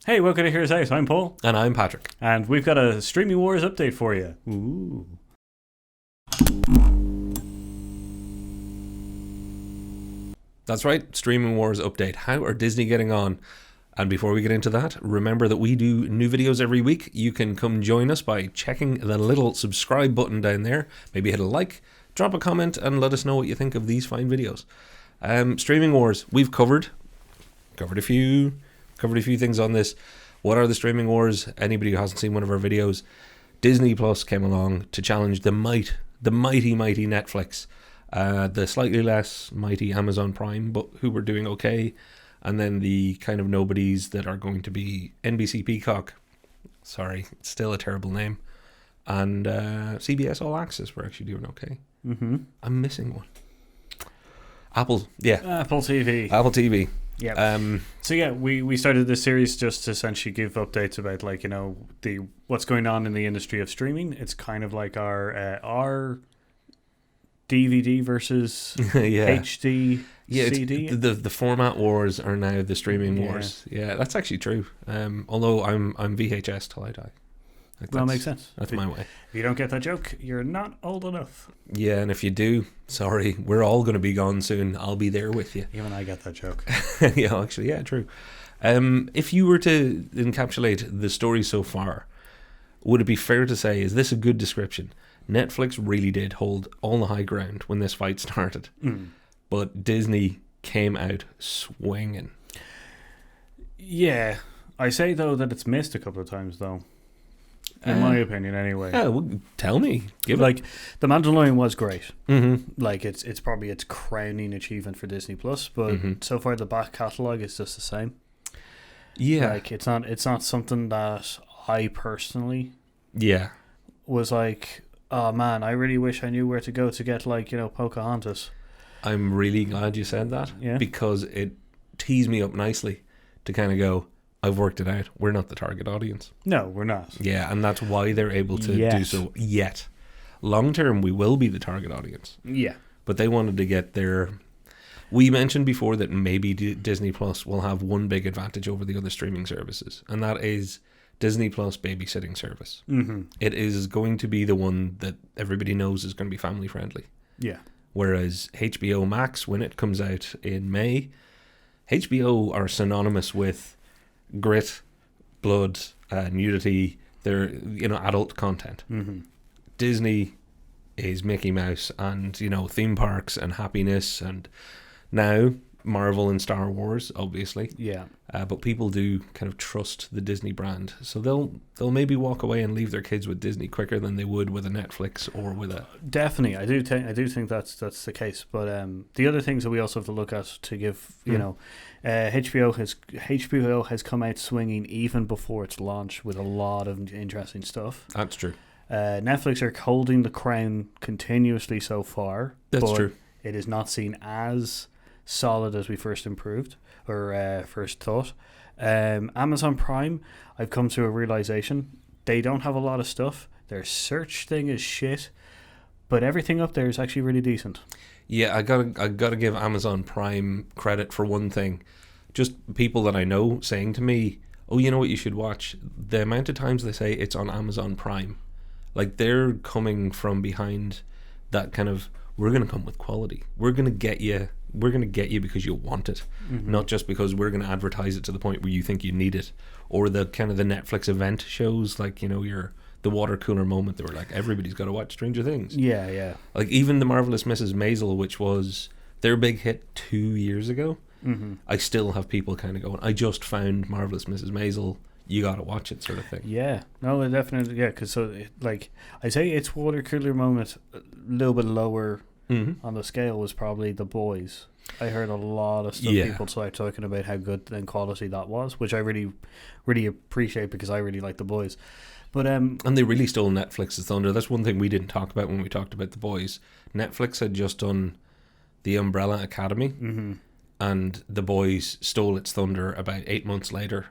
Hey, welcome to Here's House. I'm Paul. And I'm Patrick. And we've got a Streaming Wars update for you. Ooh. That's right, Streaming Wars update. How are Disney getting on? And before we get into that, remember that we do new videos every week. You can come join us by checking the little subscribe button down there. Maybe hit a like, drop a comment, and let us know what you think of these fine videos. Streaming Wars, we've covered a few things on this. What are the Streaming Wars? Anybody who hasn't seen one of our videos, Disney Plus came along to challenge the mighty Netflix, the slightly less mighty Amazon Prime, but who were doing okay, and then the kind of nobodies that are going to be NBC Peacock. Sorry, it's still a terrible name. And CBS All Access were actually doing okay. Mm-hmm. I'm missing one. Apple TV. Yeah. So yeah, we started this series just to essentially give updates about the what's going on in the industry of streaming. It's kind of like our DVD versus HD CD. The format wars are now the streaming wars. Yeah, that's actually true. Although I'm VHS till I die. Well, makes sense. That's my way. If you don't get that joke, you're not old enough. Yeah, and if you do, sorry, we're all going to be gone soon. I'll be there with you. Even I get that joke. Yeah, true. If you were to encapsulate the story so far, would it be fair to say, is this a good description? Netflix really did hold all the high ground when this fight started. But Disney came out swinging. Yeah. I say, though, that it's missed a couple of times, though. In my opinion, anyway. Yeah, well, tell me. The Mandalorian was great. Mm-hmm. It's probably its crowning achievement for Disney Plus, but so far the back catalogue is just the same. Yeah, it's not something that I personally was like, oh man, I really wish I knew where to go to get Pocahontas. I'm really glad you said that, because it teased me up nicely to kind of go, I've worked it out. We're not the target audience. No, we're not. Yeah, and that's why they're able to do so. Yet, long term, we will be the target audience. Yeah. But they wanted to get their... We mentioned before that maybe Disney Plus will have one big advantage over the other streaming services, and that is Disney Plus babysitting service. Mm-hmm. It is going to be the one that everybody knows is going to be family friendly. Yeah. Whereas HBO Max, when it comes out in May, HBO are synonymous with grit, blood, nudity. They're adult content. Mm-hmm. Disney is Mickey Mouse and theme parks and happiness, and now Marvel and Star Wars, obviously. Yeah. But people do kind of trust the Disney brand, so they'll maybe walk away and leave their kids with Disney quicker than they would with a Netflix or with a... Definitely, I do think that's the case. But the other things that we also have to look at to give HBO has come out swinging even before its launch with a lot of interesting stuff. That's true. Netflix are holding the crown continuously so far. That's true. It is not seen as solid as we first thought. Amazon Prime, I've come to a realization they don't have a lot of stuff. Their search thing is shit, but everything up there is actually really decent. Yeah, I gotta give Amazon Prime credit for one thing. Just people that I know saying to me, "Oh, you know what you should watch?" The amount of times they say it's on Amazon Prime, like they're coming from behind that kind of, we're gonna come with quality. We're gonna get you because you want it, not just because we're going to advertise it to the point where you think you need it. Or the kind of the Netflix event shows, like, the water cooler moment. They were like, everybody's got to watch Stranger Things. Yeah. Like even The Marvelous Mrs. Maisel, which was their big hit 2 years ago. Mm-hmm. I still have people kind of going, I just found Marvelous Mrs. Maisel. You got to watch it, sort of thing. Yeah. No, definitely. Yeah, because I say its water cooler moment a little bit lower on the scale was probably The Boys. I heard a lot of stuff people start talking about how good and quality that was, which I really, really appreciate because I really like The Boys. But and they really stole Netflix's thunder. That's one thing we didn't talk about when we talked about The Boys. Netflix had just done The Umbrella Academy, and The Boys stole its thunder about 8 months later.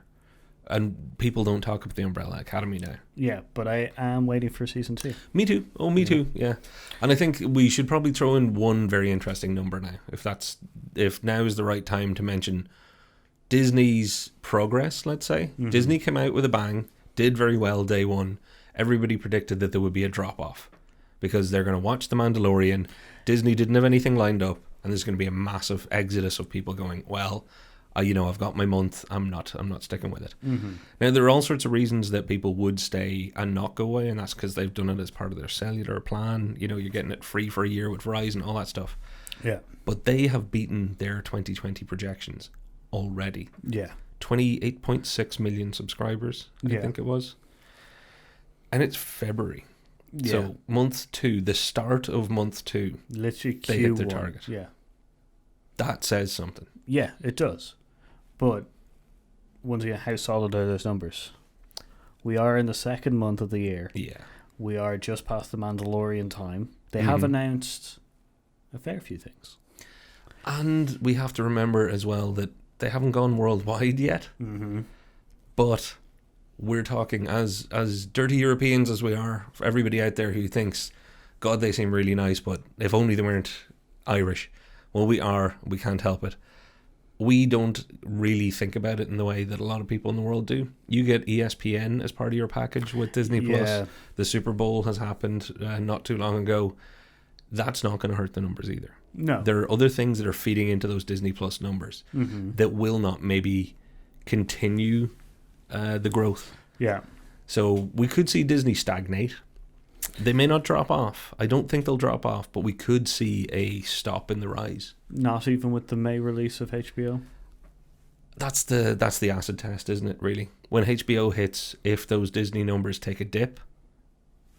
And people don't talk about The Umbrella Academy now. Yeah, but I am waiting for season 2. Me too. Oh, me too. Yeah. And I think we should probably throw in one very interesting number now. If now is the right time to mention Disney's progress, let's say. Mm-hmm. Disney came out with a bang, did very well day one. Everybody predicted that there would be a drop-off because they're going to watch The Mandalorian. Disney didn't have anything lined up, and there's going to be a massive exodus of people going, well, I've got my month. I'm not sticking with it. Mm-hmm. Now, there are all sorts of reasons that people would stay and not go away, and that's because they've done it as part of their cellular plan. You're getting it free for a year with Verizon, all that stuff. Yeah. But they have beaten their 2020 projections already. Yeah. 28.6 million subscribers, I think it was. And it's February. Yeah. So month 2, the start of month 2, literally they hit their target. Yeah. That says something. Yeah, it does. But once again, how solid are those numbers? We are in the second month of the year. Yeah. We are just past the Mandalorian time. They have announced a fair few things. And we have to remember as well that they haven't gone worldwide yet. Mm-hmm. But we're talking as dirty Europeans as we are, for everybody out there who thinks, God, they seem really nice, but if only they weren't Irish. Well, we are. We can't help it. We don't really think about it in the way that a lot of people in the world do. You get ESPN as part of your package with Disney Plus. The Super Bowl has happened not too long ago. That's not going to hurt the numbers either. No. There are other things that are feeding into those Disney Plus numbers that will not maybe continue the growth. Yeah. So we could see Disney stagnate. They may not drop off. I don't think they'll drop off, but we could see a stop in the rise. Not even with the May release of HBO? That's the acid test, isn't it, really? When HBO hits, if those Disney numbers take a dip,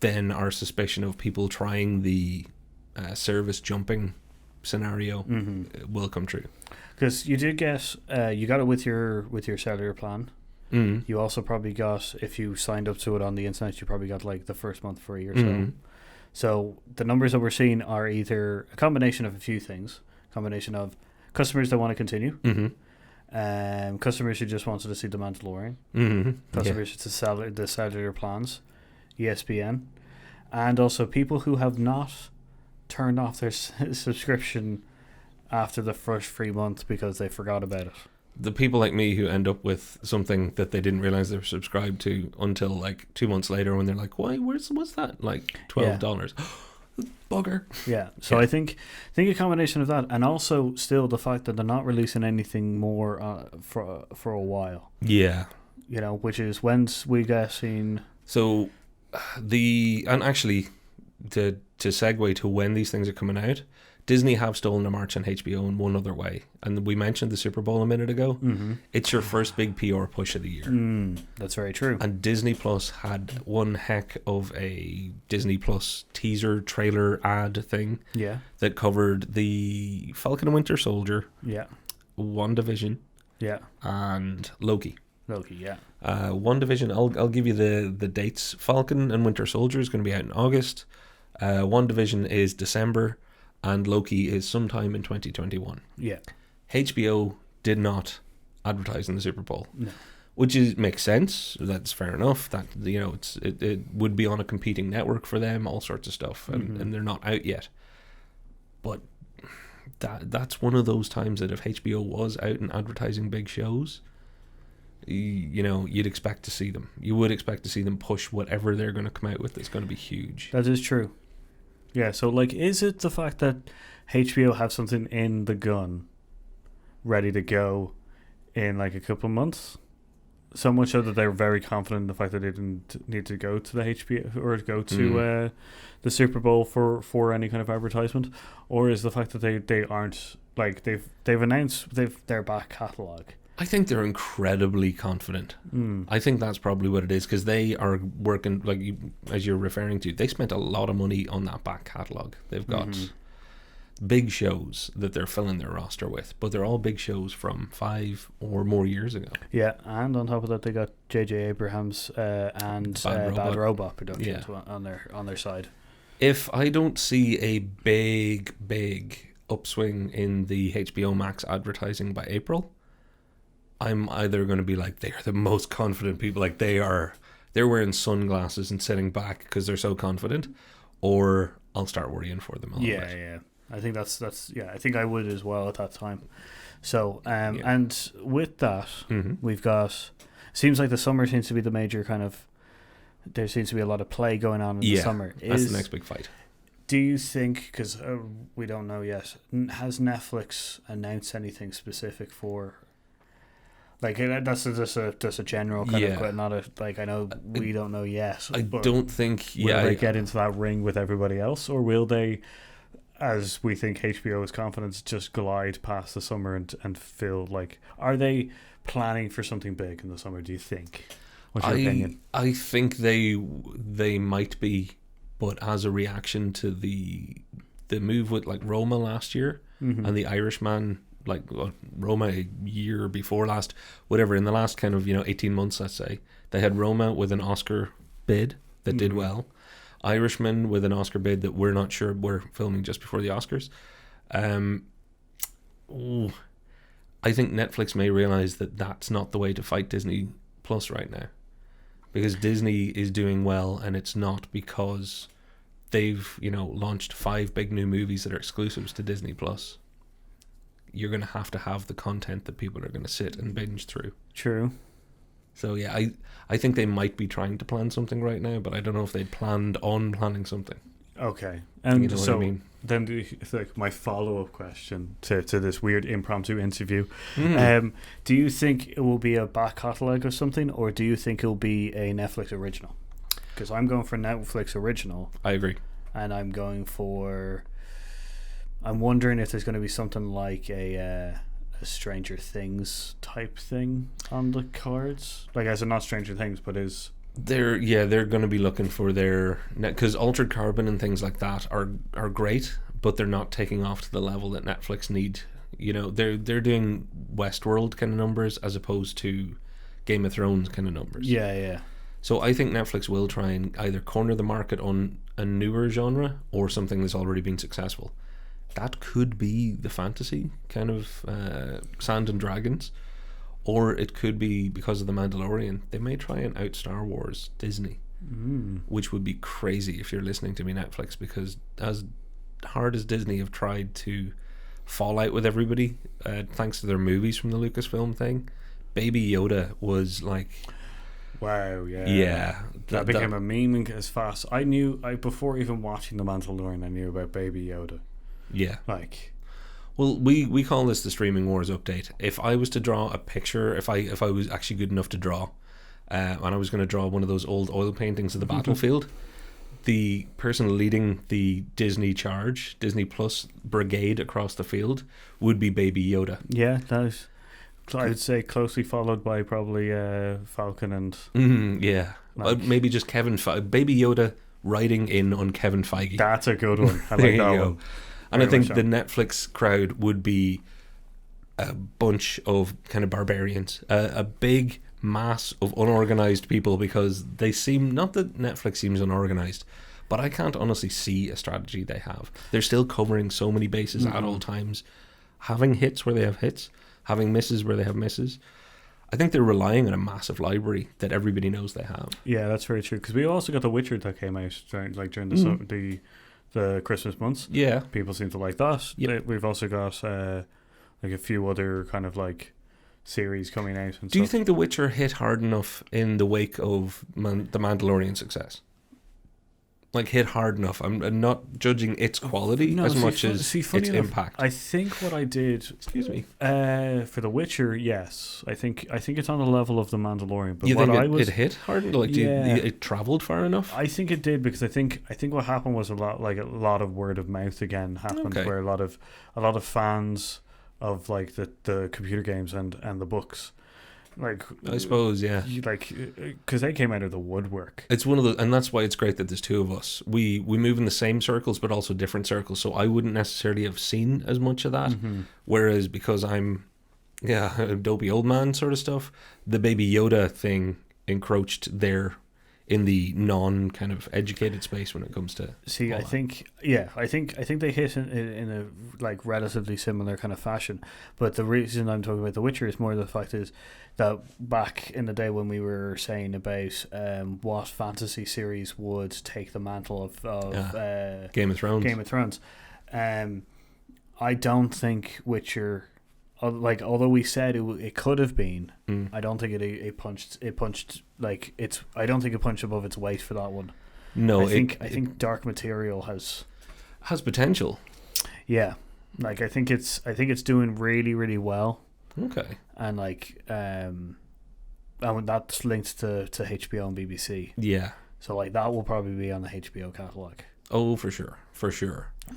then our suspicion of people trying the service jumping scenario will come true. Because you did get, you got it with your cellular plan. Mm. You also probably got, if you signed up to it on the internet, you probably got like the first month free or so. So the numbers that we're seeing are either a combination of a few things. Combination of customers that want to continue, customers who just wanted to see The Mandalorian, customers to sell the cellular plans, ESPN, and also people who have not turned off their subscription after the first free month because they forgot about it. The people like me who end up with something that they didn't realize they were subscribed to until like 2 months later when they're like, why, what's that? Like $12. Bugger. Yeah. So I think a combination of that, and also still the fact that they're not releasing anything more for a while. Yeah. Which is when's we getting. So and actually to segue to when these things are coming out, Disney have stolen a march on HBO in one other way. And we mentioned the Super Bowl a minute ago. Mm-hmm. It's your first big PR push of the year. That's very true. And Disney Plus had one heck of a Disney Plus teaser trailer ad thing. Yeah. That covered the Falcon and Winter Soldier. Yeah. WandaVision. Yeah. And Loki. Yeah. WandaVision, I'll give you the dates. Falcon and Winter Soldier is going to be out in August. WandaVision is December. And Loki is sometime in 2021. Yeah. HBO did not advertise in the Super Bowl. No. Which makes sense. That's fair enough. That it would be on a competing network for them, all sorts of stuff, and they're not out yet. But that's one of those times that if HBO was out and advertising big shows, you'd expect to see them. You would expect to see them push whatever they're going to come out with that's going to be huge. That is true. Yeah, so is it the fact that HBO have something in the gun ready to go in a couple of months? So much so that they're very confident in the fact that they didn't need to go to the HBO or go to the Super Bowl for any kind of advertisement? Or is the fact that they aren't, they've announced their back catalogue? I think they're incredibly confident. I think that's probably what it is, because they are working, as you're referring to, they spent a lot of money on that back catalogue. They've got big shows that they're filling their roster with, but they're all big shows from 5 or more years ago. Yeah, and on top of that, they got J.J. Abrams and Bad Robot Productions on their side. If I don't see a big upswing in the HBO Max advertising by April, I'm either going to be like, they are the most confident people, they're wearing sunglasses and sitting back because they're so confident, or I'll start worrying for them a little bit. Yeah. I think that's yeah. I think I would as well at that time. So and with that, we've got. Seems like the summer seems to be the major kind of. There seems to be a lot of play going on in the summer. That's the next big fight. Do you think, because we don't know yet, has Netflix announced anything specific for, like, that's just a general kind of, not a, like, I know we don't know yet. I don't think, will they get into that ring with everybody else, or will they, as we think HBO is confident, just glide past the summer and feel like, are they planning for something big in the summer, do you think? What's your opinion? I think they might be, but as a reaction to the move with like Roma last year and the Irishman, like Roma a year before last, whatever, in the last kind of 18 months, let's say, they had Roma with an Oscar bid that did well, Irishman with an Oscar bid that we're not sure, we're filming just before the Oscars. I think Netflix may realize that that's not the way to fight Disney Plus right now. Because Disney is doing well, and it's not because they've, launched 5 big new movies that are exclusives to Disney Plus. You're going to have the content that people are going to sit and binge through. True. So yeah, I think they might be trying to plan something right now, but I don't know if they'd planned on planning something. Okay, and you know so what I mean? Then it's like my follow-up question to this weird impromptu interview. Do you think it will be a back catalogue or something, or do you think it will be a Netflix original? Because I'm going for Netflix original. I agree. And I'm wondering if there's going to be something like a Stranger Things type thing on the cards. Like, as in not Stranger Things, but is... They're going to be looking for their, because Altered Carbon and things like that are great, but they're not taking off to the level that Netflix need. They're doing Westworld kind of numbers as opposed to Game of Thrones kind of numbers. Yeah. So I think Netflix will try and either corner the market on a newer genre or something that's already been successful. That could be the fantasy kind of Sand and Dragons. Or it could be because of The Mandalorian. They may try and out Star Wars Disney, which would be crazy if you're listening to me, Netflix, because as hard as Disney have tried to fall out with everybody, thanks to their movies from the Lucasfilm thing, Baby Yoda was like... Wow, yeah. Yeah. That became a meme as fast. Before even watching The Mandalorian, I knew about Baby Yoda. Yeah. Like... Well, we call this the Streaming Wars update. If I was to draw a picture, if I was actually good enough to draw, and I was going to draw one of those old oil paintings of the battlefield, the person leading the Disney Plus brigade across the field would be Baby Yoda. Yeah, that is. I would say closely followed by probably Falcon and... maybe just Baby Yoda riding in on Kevin Feige. That's a good one. I like that one. And I think the Netflix crowd would be a bunch of kind of barbarians, a big mass of unorganized people, because they seem, not that Netflix seems unorganized, but I can't honestly see a strategy they have. They're still covering so many bases at all times, having hits where they have hits, having misses where they have misses. I think they're relying on a massive library that everybody knows they have. Yeah, that's very true, because we also got The Witcher that came out during the Christmas months. Yeah, people seem to like that. Yep. We've also got like a few other kind of like series coming out. And Do you think The Witcher hit hard enough in the wake of the Mandalorian success? Like, hit hard enough? I'm not judging its quality much as its impact. I think what I did, excuse me, for The Witcher, yes, I think it's on the level of The Mandalorian. But you think it hit hard? Like, it traveled far enough? I think it did, because I think what happened was a lot of word of mouth again happened, where a lot of fans of like the computer games and the books. Like, I suppose, yeah. Like, because they came out of the woodwork. It's one of the, and that's why it's great that there's two of us. We move in the same circles, but also different circles. So I wouldn't necessarily have seen as much of that. Whereas because I'm, a dopey old man sort of stuff, the Baby Yoda thing encroached there in the non kind of educated space when it comes to. See, I think they hit in a like relatively similar kind of fashion. But the reason I'm talking about The Witcher is more the fact is that back in the day when we were saying about what fantasy series would take the mantle of Game of Thrones. I don't think Witcher, like, although we said it could have been, I don't think it punched like it's. I don't think it punched above its weight for that one. No, I think Dark Material has potential. Yeah, like I think it's doing really, really well. Okay. And like and that's linked to HBO and BBC. Yeah. So like that will probably be on the HBO catalog. Oh, for sure.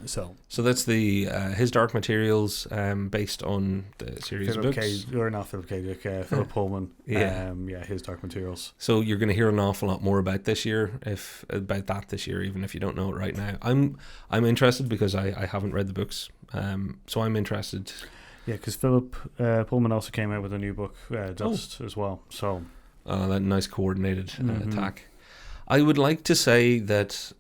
So that's the his Dark Materials, based on the series of books. Philip Pullman. Yeah, his Dark Materials. So you're going to hear an awful lot more about this year, even if you don't know it right now. I'm interested because I haven't read the books, so I'm interested. Yeah, because Philip Pullman also came out with a new book, Dust, as well. So that nice coordinated attack. I would like to say that.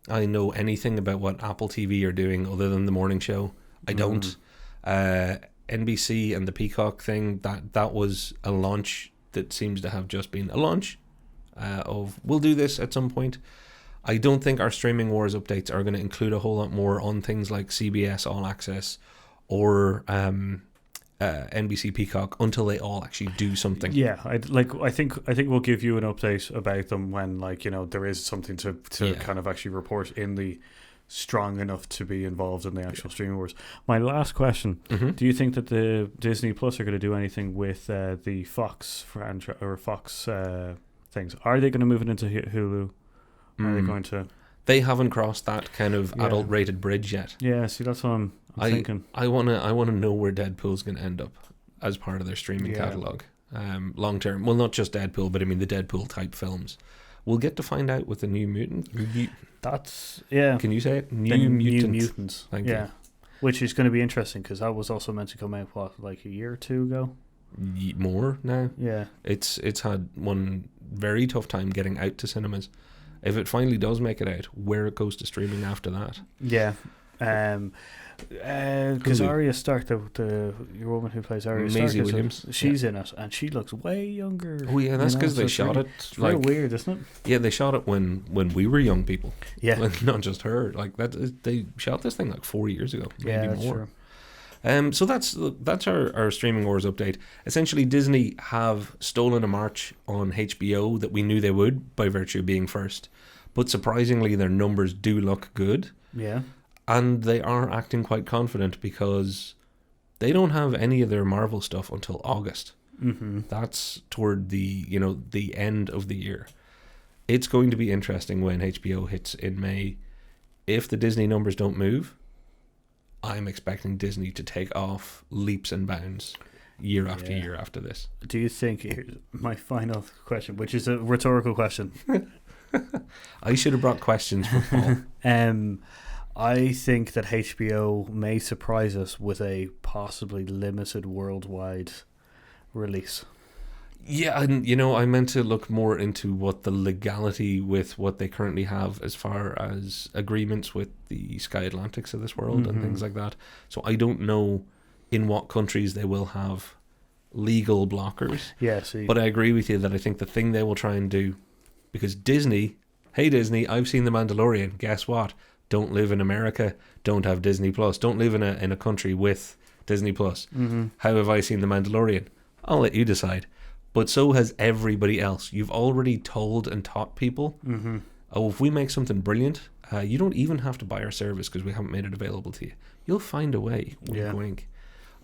I know anything about what Apple TV are doing other than the morning show. I don't. NBC and the Peacock thing, that was a launch that seems to have just been a launch of we'll do this at some point. I don't think our Streaming Wars updates are going to include a whole lot more on things like CBS All Access or NBC Peacock until they all actually do something. Yeah, I think we'll give you an update about them when, like, you know, there is something to kind of actually report in the strong enough to be involved in the actual Streaming Wars. My last question: do you think that the Disney Plus are going to do anything with the Fox franchise or Fox things? Are they going to move it into Hulu? Are they going to? They haven't crossed that kind of adult rated bridge yet. Yeah, see, that's what I'm thinking. I wanna know where Deadpool's gonna end up as part of their streaming catalog, long term. Well, not just Deadpool, but I mean the Deadpool type films. We'll get to find out with the New Mutant. That's Can you say it? New Mutants. Thank you. Which is going to be interesting because that was also meant to come out like a year or two ago. More now. Yeah. It's had one very tough time getting out to cinemas. If it finally does make it out, where it goes to streaming after that. Yeah. Because Arya Stark, the woman who plays Arya Stark, Williams, she's in it, and she looks way younger. Oh yeah, that's because they shot it. It's like, real weird, isn't it? Yeah, they shot it when we were young people. Yeah, like, not just her. Like that, they shot this thing like 4 years ago, maybe more. True. So that's our Streaming Wars update. Essentially, Disney have stolen a march on HBO that we knew they would by virtue of being first, but surprisingly, their numbers do look good. Yeah. And they are acting quite confident because they don't have any of their Marvel stuff until August. Mm-hmm. That's toward the end of the year. It's going to be interesting when HBO hits in May. If the Disney numbers don't move, I'm expecting Disney to take off leaps and bounds year after year after this. Do you think, here's my final question, which is a rhetorical question. I should have brought questions for Paul. I think that HBO may surprise us with a possibly limited worldwide release. Yeah, and I meant to look more into what the legality with what they currently have as far as agreements with the Sky Atlantics of this world and things like that. So I don't know in what countries they will have legal blockers. Yeah, see. But I agree with you that I think the thing they will try and do, because Disney, hey Disney, I've seen The Mandalorian. Guess what? Don't live in America, don't have Disney Plus. Don't live in a country with Disney Plus. Mm-hmm. How have I seen The Mandalorian? I'll let you decide. But so has everybody else. You've already told and taught people, oh, if we make something brilliant, you don't even have to buy our service because we haven't made it available to you. You'll find a way. Wink, wink.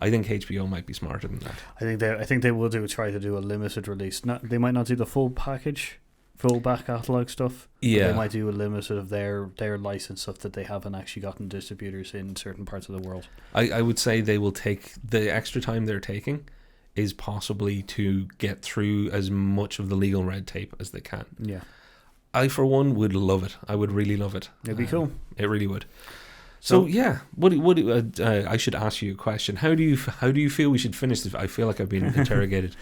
I think HBO might be smarter than that. I think they will try to do a limited release. They might not do the full package, full back catalog stuff. Yeah, they might do a limited of their license stuff that they haven't actually gotten distributors in certain parts of the world. I would say they will take the extra time they're taking is possibly to get through as much of the legal red tape as they can. Yeah, I for one would love it. I would really love it. It'd be cool. It really would. So yeah, what I should ask you a question. How do you feel we should finish this? I feel like I've been interrogated.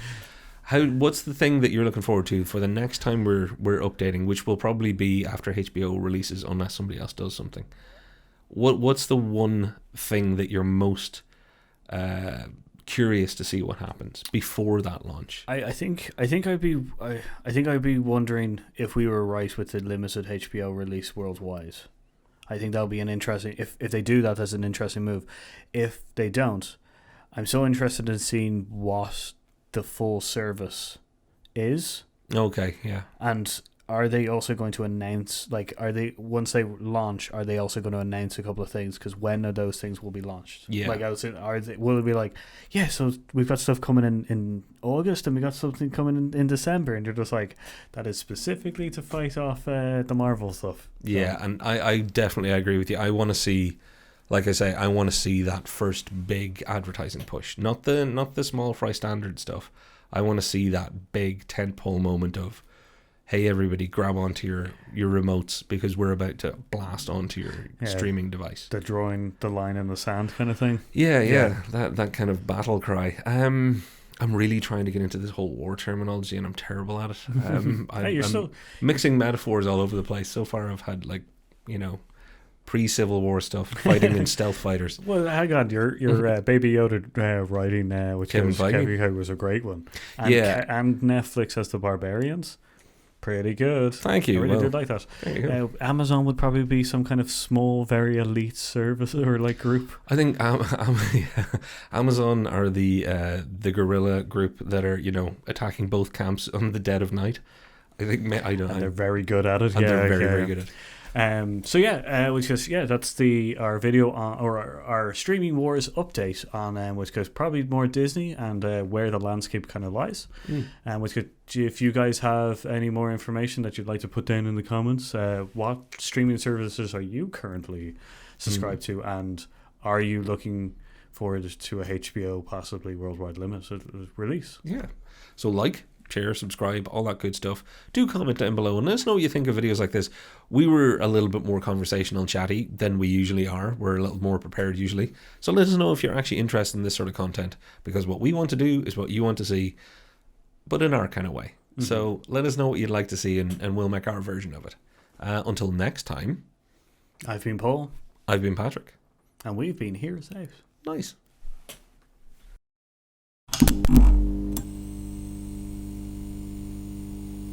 What's the thing that you're looking forward to for the next time we're updating, which will probably be after HBO releases, unless somebody else does something? What's the one thing that you're most curious to see what happens before that launch? I think I'd be wondering if we were right with the limited HBO release worldwide. I think that'll be an interesting. If they do that, that's an interesting move. If they don't, I'm so interested in seeing what the full service is. Okay, yeah. And are they also going to announce, like, are they, once they launch, are they also going to announce a couple of things? Because when are those things will be launched? Yeah. Like, I was saying, will it be like, yeah, so we've got stuff coming in August and we got something coming in December, and you're just like, that is specifically to fight off the Marvel stuff. Yeah, and I definitely agree with you. I want to see, like I say, I want to see that first big advertising push, not the small fry standard stuff. I want to see that big tentpole moment of, hey, everybody, grab onto your remotes because we're about to blast onto your streaming device. The drawing the line in the sand kind of thing. Yeah. That kind of battle cry. I'm really trying to get into this whole war terminology, and I'm terrible at it. I'm mixing metaphors all over the place. So far, I've had, like, pre-Civil War stuff, fighting in stealth fighters. Well, hang on, your Baby Yoda writing, which Kevin Feige was a great one. And and Netflix has The Barbarians. Pretty good. Thank you. I really did like that. Amazon would probably be some kind of small, very elite service or like group. I think Amazon are the guerrilla group that are attacking both camps on the dead of night. I think they're very good at it. And they're very good at it. Which is that's our video on, or our streaming wars update on which goes probably more Disney and where the landscape kind of lies. If you guys have any more information that you'd like to put down in the comments, what streaming services are you currently subscribed to, and are you looking forward to a HBO possibly worldwide limited release? Yeah. So share, subscribe, all that good stuff. Do comment down below and let us know what you think of videos like this. We were a little bit more conversational and chatty than we usually are. We're a little more prepared usually. So let us know if you're actually interested in this sort of content, because what we want to do is what you want to see, but in our kind of way. Mm-hmm. So let us know what you'd like to see, and we'll make our version of it. Until next time, I've been Paul. I've been Patrick. And we've been Heroes Out. Nice.